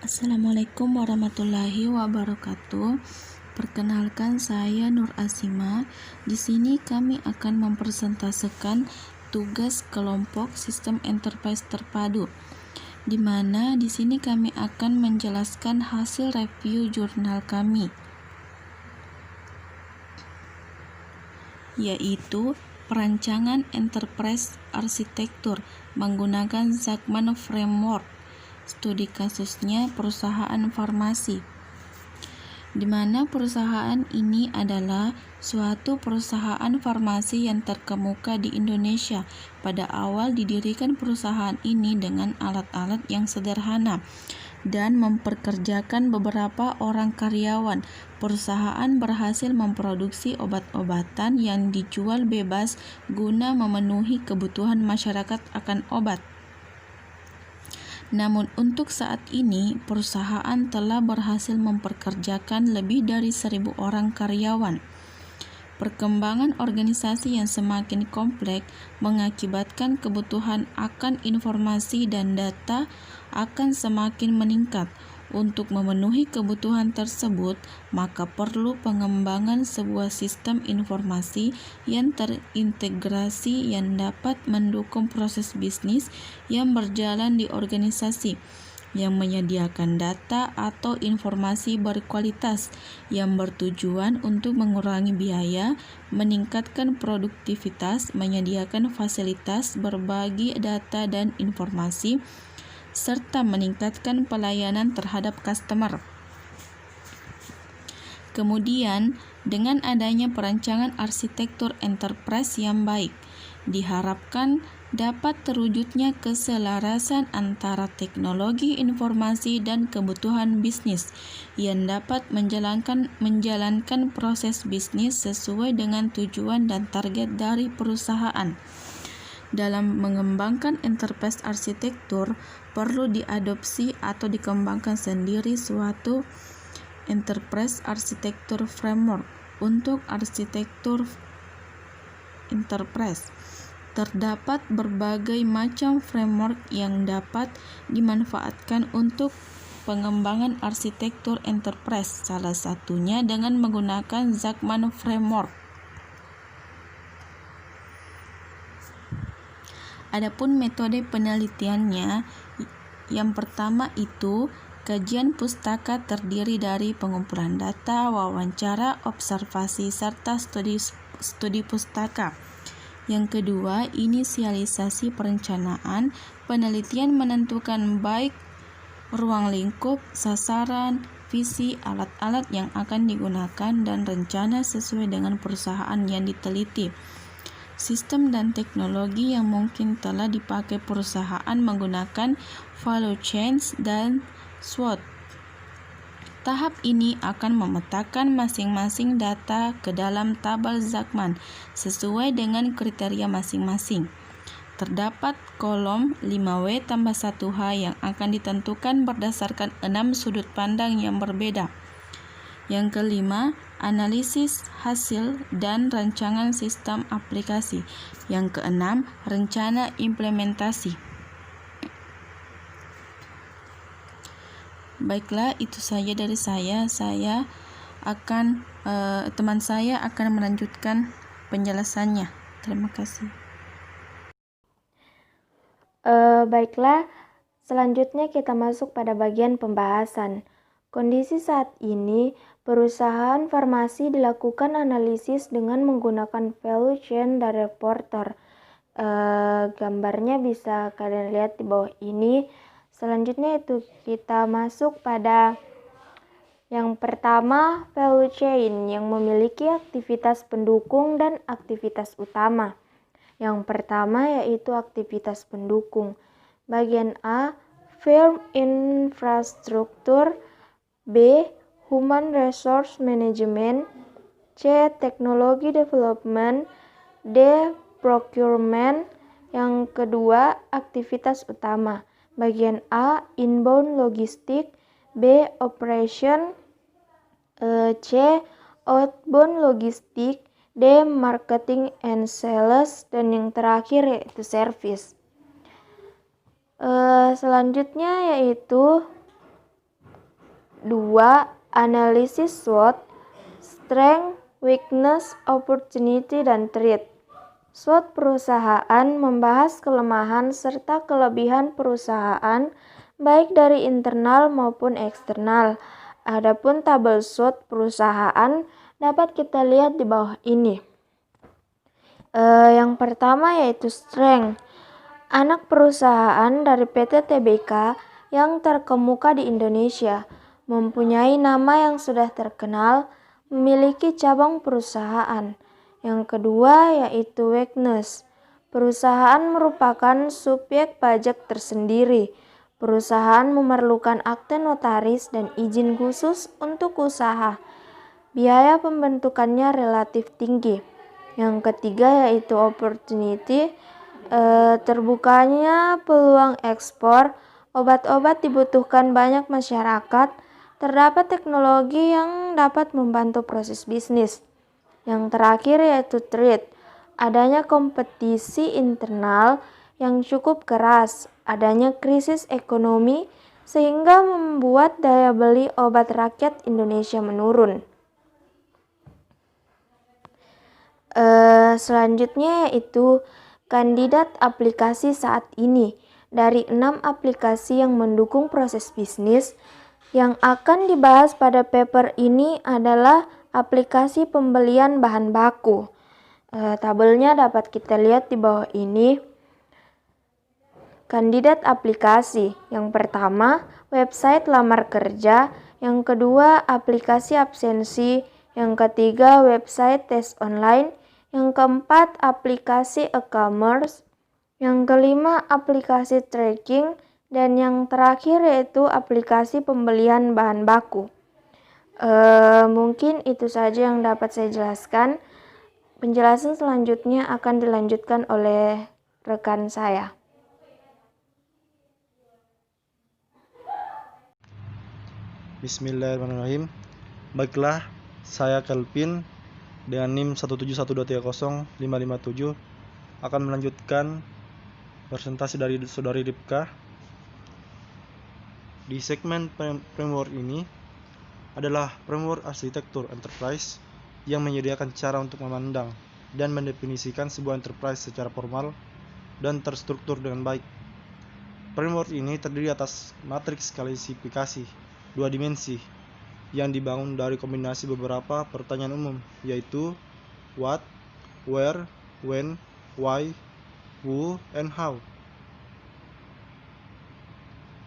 Assalamualaikum warahmatullahi wabarakatuh. Perkenalkan, saya Nur Asima. Di sini kami akan mempresentasikan tugas kelompok sistem enterprise terpadu, di mana di sini kami akan menjelaskan hasil review jurnal kami, yaitu perancangan enterprise arsitektur menggunakan Zachman Framework. Studi kasusnya perusahaan farmasi, di mana perusahaan ini adalah suatu perusahaan farmasi yang terkemuka di Indonesia. Pada awal didirikan perusahaan ini dengan alat-alat yang sederhana dan memperkerjakan beberapa orang karyawan. Perusahaan berhasil memproduksi obat-obatan yang dijual bebas guna memenuhi kebutuhan masyarakat akan obat. Namun untuk saat ini, perusahaan telah berhasil memperkerjakan lebih dari 1.000 orang karyawan. Perkembangan organisasi yang semakin kompleks mengakibatkan kebutuhan akan informasi dan data akan semakin meningkat. Untuk memenuhi kebutuhan tersebut, maka perlu pengembangan sebuah sistem informasi yang terintegrasi yang dapat mendukung proses bisnis yang berjalan di organisasi, yang menyediakan data atau informasi berkualitas yang bertujuan untuk mengurangi biaya, meningkatkan produktivitas, menyediakan fasilitas berbagi data dan informasi, serta meningkatkan pelayanan terhadap customer. Kemudian, dengan adanya perancangan arsitektur enterprise yang baik, diharapkan dapat terwujudnya keselarasan antara teknologi informasi dan kebutuhan bisnis yang dapat menjalankan proses bisnis sesuai dengan tujuan dan target dari perusahaan. Dalam mengembangkan enterprise arsitektur, perlu diadopsi atau dikembangkan sendiri suatu enterprise arsitektur framework. Untuk arsitektur enterprise, terdapat berbagai macam framework yang dapat dimanfaatkan untuk pengembangan arsitektur enterprise, salah satunya dengan menggunakan Zachman Framework. Adapun metode penelitiannya, yang pertama itu kajian pustaka terdiri dari pengumpulan data, wawancara, observasi, serta studi pustaka. Yang kedua, inisialisasi perencanaan. Penelitian menentukan baik ruang lingkup, sasaran, visi, alat-alat yang akan digunakan, dan rencana sesuai dengan perusahaan yang diteliti. Sistem dan teknologi yang mungkin telah dipakai perusahaan menggunakan value chains dan SWOT. Tahap ini akan memetakan masing-masing data ke dalam tabel Zachman sesuai dengan kriteria masing-masing. Terdapat kolom 5W tambah 1H yang akan ditentukan berdasarkan 6 sudut pandang yang berbeda. Yang kelima, analisis hasil dan rancangan sistem aplikasi. Yang keenam, rencana implementasi. Baiklah, itu saja dari saya. Teman saya akan melanjutkan penjelasannya. Terima kasih. Baiklah, selanjutnya kita masuk pada bagian pembahasan. Kondisi saat ini, perusahaan farmasi dilakukan analisis dengan menggunakan value chain dari reporter. Gambarnya bisa kalian lihat di bawah ini. Selanjutnya itu kita masuk pada yang pertama, value chain yang memiliki aktivitas pendukung dan aktivitas utama. Yang pertama yaitu aktivitas pendukung. Bagian A, firm infrastruktur. B, human resource management. C, teknologi development. D, procurement. Yang kedua, aktivitas utama. Bagian A, inbound logistik. B, operation. C, outbound logistik. D, marketing and sales. Dan yang terakhir yaitu service. Selanjutnya yaitu 2. Analisis SWOT, Strength, Weakness, Opportunity, dan Threat. SWOT perusahaan membahas kelemahan serta kelebihan perusahaan baik dari internal maupun eksternal. Adapun tabel SWOT perusahaan dapat kita lihat di bawah ini. Yang pertama yaitu Strength. Anak perusahaan dari PT TBK yang terkemuka di Indonesia, mempunyai nama yang sudah terkenal, memiliki cabang perusahaan. Yang kedua yaitu Weakness. Perusahaan merupakan subjek pajak tersendiri. Perusahaan memerlukan akte notaris dan izin khusus untuk usaha. Biaya pembentukannya relatif tinggi. Yang ketiga yaitu Opportunity. Terbukanya peluang ekspor, obat-obat dibutuhkan banyak masyarakat, terdapat teknologi yang dapat membantu proses bisnis. Yang terakhir yaitu Threat. Adanya kompetisi internal yang cukup keras, adanya krisis ekonomi sehingga membuat daya beli obat rakyat Indonesia menurun. Selanjutnya yaitu kandidat aplikasi saat ini. Dari 6 aplikasi yang mendukung proses bisnis, yang akan dibahas pada paper ini adalah aplikasi pembelian bahan baku. Tabelnya dapat kita lihat di bawah ini. Kandidat aplikasi. Yang pertama, website lamar kerja. Yang kedua, aplikasi absensi. Yang ketiga, website tes online. Yang keempat, aplikasi e-commerce. Yang kelima, aplikasi tracking. Dan yang terakhir yaitu aplikasi pembelian bahan baku. Mungkin itu saja yang dapat saya jelaskan. Penjelasan selanjutnya akan dilanjutkan oleh rekan saya. Bismillahirrahmanirrahim. Baiklah, saya Kelvin dengan NIM 171230557 akan melanjutkan presentasi dari saudari Ripka. Di segmen framework ini adalah framework arsitektur enterprise yang menyediakan cara untuk memandang dan mendefinisikan sebuah enterprise secara formal dan terstruktur dengan baik. Framework ini terdiri atas matriks klasifikasi 2 dimensi yang dibangun dari kombinasi beberapa pertanyaan umum, yaitu what, where, when, why, who, and how.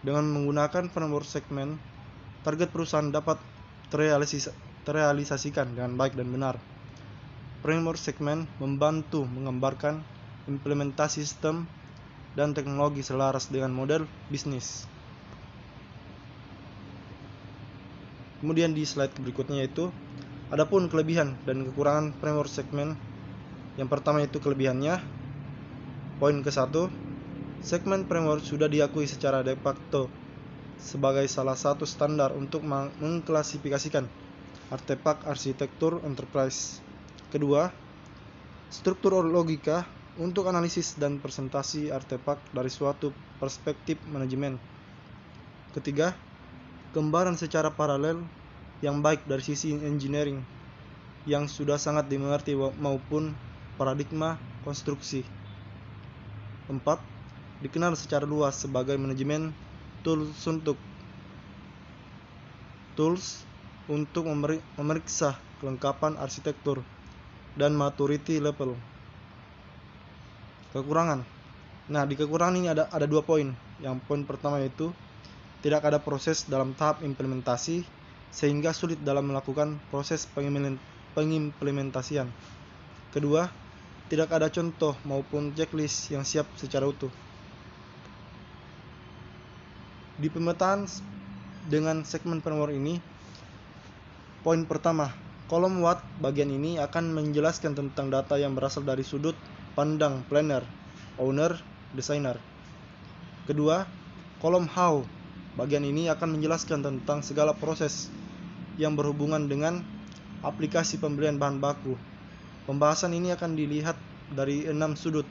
Dengan menggunakan framework segmen, target perusahaan dapat terrealisasikan dengan baik dan benar. Framework segmen membantu menggambarkan implementasi sistem dan teknologi selaras dengan model bisnis. Kemudian di slide berikutnya yaitu adapun kelebihan dan kekurangan framework segmen. Yang pertama itu kelebihannya. Poin ke-1, segmen framework sudah diakui secara de facto sebagai salah satu standar untuk mengklasifikasikan artefak arsitektur enterprise. Kedua, struktur logika untuk analisis dan presentasi artefak dari suatu perspektif manajemen. Ketiga, gambaran secara paralel yang baik dari sisi engineering yang sudah sangat dimengerti maupun paradigma konstruksi. 4. Dikenal secara luas sebagai manajemen tools untuk memeriksa kelengkapan arsitektur dan maturity level. Kekurangan. Nah, di kekurangan ini ada 2 poin. Yang poin pertama yaitu tidak ada proses dalam tahap implementasi sehingga sulit dalam melakukan proses pengimplementasian. Kedua, tidak ada contoh maupun checklist yang siap secara utuh. Di pemetaan dengan segmen framework ini, poin pertama, kolom what bagian ini akan menjelaskan tentang data yang berasal dari sudut pandang planner, owner, designer. Kedua, kolom how bagian ini akan menjelaskan tentang segala proses yang berhubungan dengan aplikasi pembelian bahan baku. Pembahasan ini akan dilihat dari 6 sudut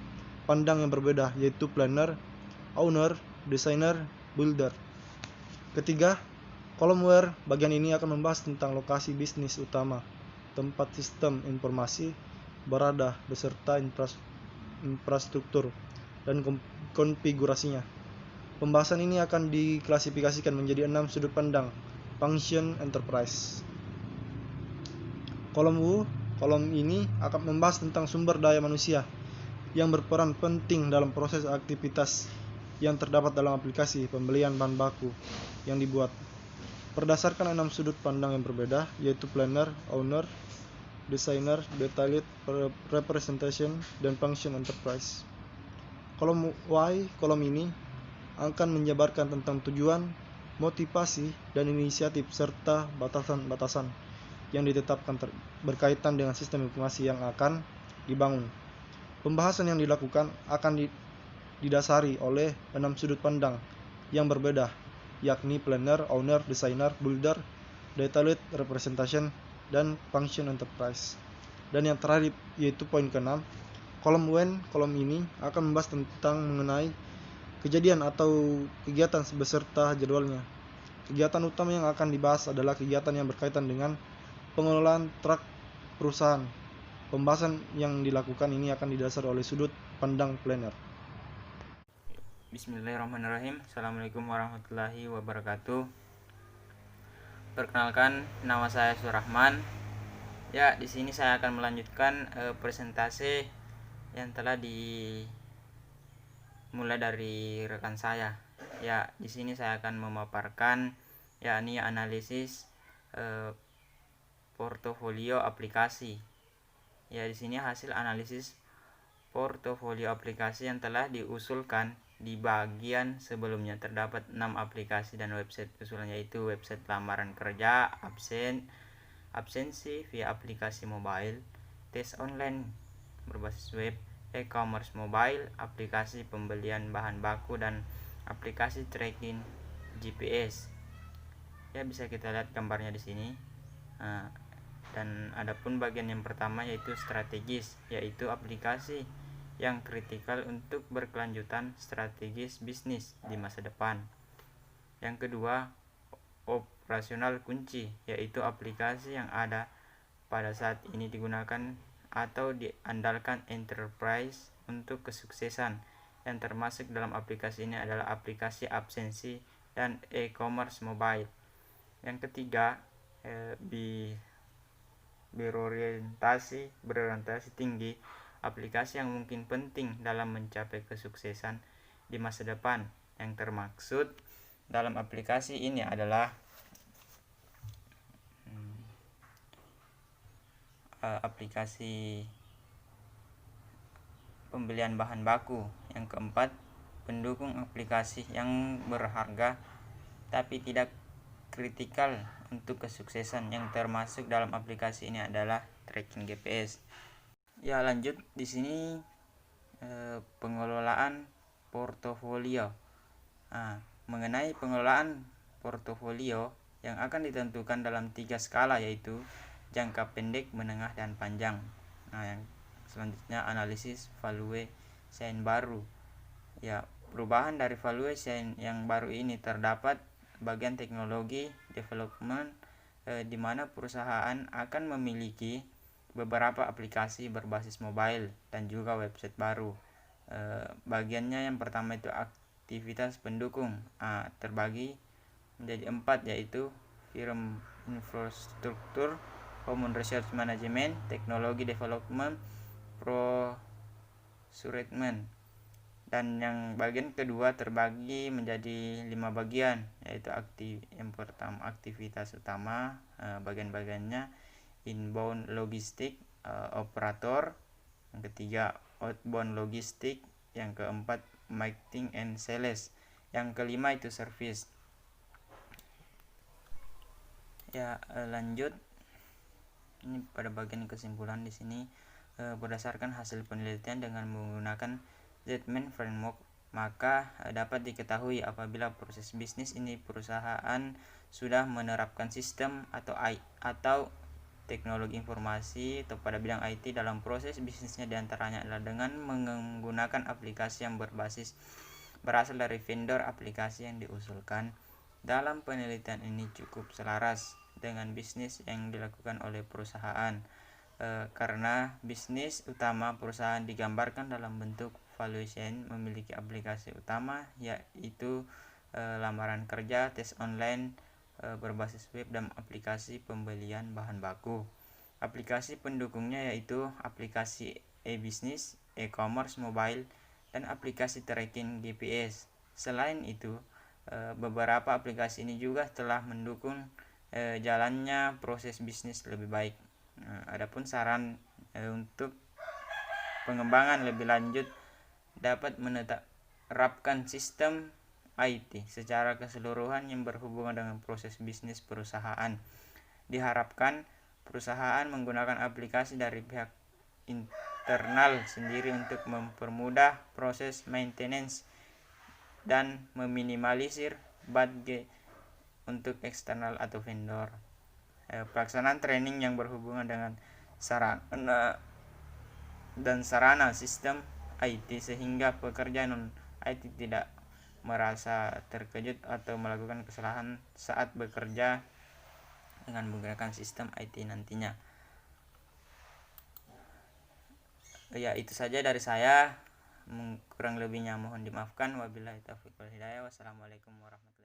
pandang yang berbeda, yaitu planner, owner, designer, builder. Ketiga, Kolom where bagian ini akan membahas tentang lokasi bisnis utama, tempat sistem informasi berada beserta infrastruktur dan konfigurasinya. Pembahasan ini akan diklasifikasikan menjadi 6 sudut pandang function enterprise. Kolom ini akan membahas tentang sumber daya manusia yang berperan penting dalam proses aktivitas yang terdapat dalam aplikasi pembelian bahan baku yang dibuat. Berdasarkan 6 sudut pandang yang berbeda, yaitu planner, owner, designer, detailed representation, dan function enterprise. Kolom ini akan menjabarkan tentang tujuan, motivasi, dan inisiatif serta batasan-batasan yang ditetapkan berkaitan dengan sistem informasi yang akan dibangun. Pembahasan yang dilakukan akan didasari oleh 6 sudut pandang yang berbeda, yakni planner, owner, designer, builder, detailed representation, dan function enterprise. Dan yang terakhir yaitu poin ke-6, kolom ini akan membahas tentang mengenai kejadian atau kegiatan beserta jadwalnya. Kegiatan utama yang akan dibahas adalah kegiatan yang berkaitan dengan pengelolaan truk perusahaan. Pembahasan yang dilakukan ini akan didasari oleh sudut pandang planner. Bismillahirrahmanirrahim. Assalamualaikum warahmatullahi wabarakatuh. Perkenalkan, nama saya Surahman. Ya, di sini saya akan melanjutkan presentasi yang telah dimulai dari rekan saya. Ya, di sini saya akan memaparkan yakni analisis portofolio aplikasi. Ya, di sini hasil analisis portofolio aplikasi yang telah diusulkan. Di bagian sebelumnya terdapat 6 aplikasi dan website usulan, yaitu website lamaran kerja, absensi via aplikasi mobile, tes online berbasis web, e-commerce mobile, aplikasi pembelian bahan baku, dan aplikasi tracking GPS. Ya, bisa kita lihat gambarnya di sini. Dan adapun bagian yang pertama yaitu strategis, yaitu aplikasi yang kritikal untuk berkelanjutan strategis bisnis di masa depan. Yang kedua, operasional kunci, yaitu aplikasi yang ada pada saat ini digunakan atau diandalkan enterprise untuk kesuksesan. Yang termasuk dalam aplikasi ini adalah aplikasi absensi dan e-commerce mobile. Yang ketiga, berorientasi tinggi, aplikasi yang mungkin penting dalam mencapai kesuksesan di masa depan. Yang termaksud dalam aplikasi ini adalah aplikasi pembelian bahan baku. Yang keempat, pendukung aplikasi yang berharga tapi tidak kritikal untuk kesuksesan. Yang termasuk dalam aplikasi ini adalah tracking GPS. Ya, lanjut di sini pengelolaan portofolio. Mengenai pengelolaan portofolio yang akan ditentukan dalam 3 skala, yaitu jangka pendek, menengah, dan panjang. Yang selanjutnya analisis valuation baru. Ya, perubahan dari valuation yang baru ini terdapat bagian teknologi development, di mana perusahaan akan memiliki beberapa aplikasi berbasis mobile dan juga website baru. Bagiannya yang pertama itu aktivitas pendukung, terbagi menjadi 4, yaitu firm infrastruktur, common research management, teknologi development, procurement. Dan yang bagian kedua terbagi menjadi 5 bagian, yaitu yang pertama aktivitas utama, bagian-bagiannya inbound logistik, operator, yang ketiga outbound logistik, yang keempat marketing and sales, yang kelima itu service. Ya, lanjut ini pada bagian kesimpulan. Di sini berdasarkan hasil penelitian dengan menggunakan Zedman framework, maka dapat diketahui apabila proses bisnis ini perusahaan sudah menerapkan sistem atau teknologi informasi atau pada bidang IT dalam proses bisnisnya, diantaranya adalah dengan menggunakan aplikasi yang berasal dari vendor aplikasi yang diusulkan, Dalam penelitian ini cukup selaras dengan bisnis yang dilakukan oleh perusahaan, karena bisnis utama perusahaan digambarkan dalam bentuk valuation memiliki aplikasi utama yaitu lamaran kerja, tes online berbasis web, dan aplikasi pembelian bahan baku. Aplikasi pendukungnya yaitu aplikasi e-business, e-commerce mobile, dan aplikasi tracking GPS. Selain itu, beberapa aplikasi ini juga telah mendukung jalannya proses bisnis lebih baik. Adapun saran untuk pengembangan lebih lanjut dapat menerapkan sistem IT secara keseluruhan yang berhubungan dengan proses bisnis perusahaan. Diharapkan perusahaan menggunakan aplikasi dari pihak internal sendiri untuk mempermudah proses maintenance dan meminimalisir budget untuk eksternal atau vendor. Pelaksanaan training yang berhubungan dengan sarana sistem IT sehingga pekerja non IT tidak merasa terkejut atau melakukan kesalahan saat bekerja dengan menggunakan sistem IT nantinya. Ya, itu saja dari saya. Kurang lebihnya mohon dimaafkan. Wabillahi taufiq wal hidayah. Wassalamualaikum warahmatullahi wabarakatuh.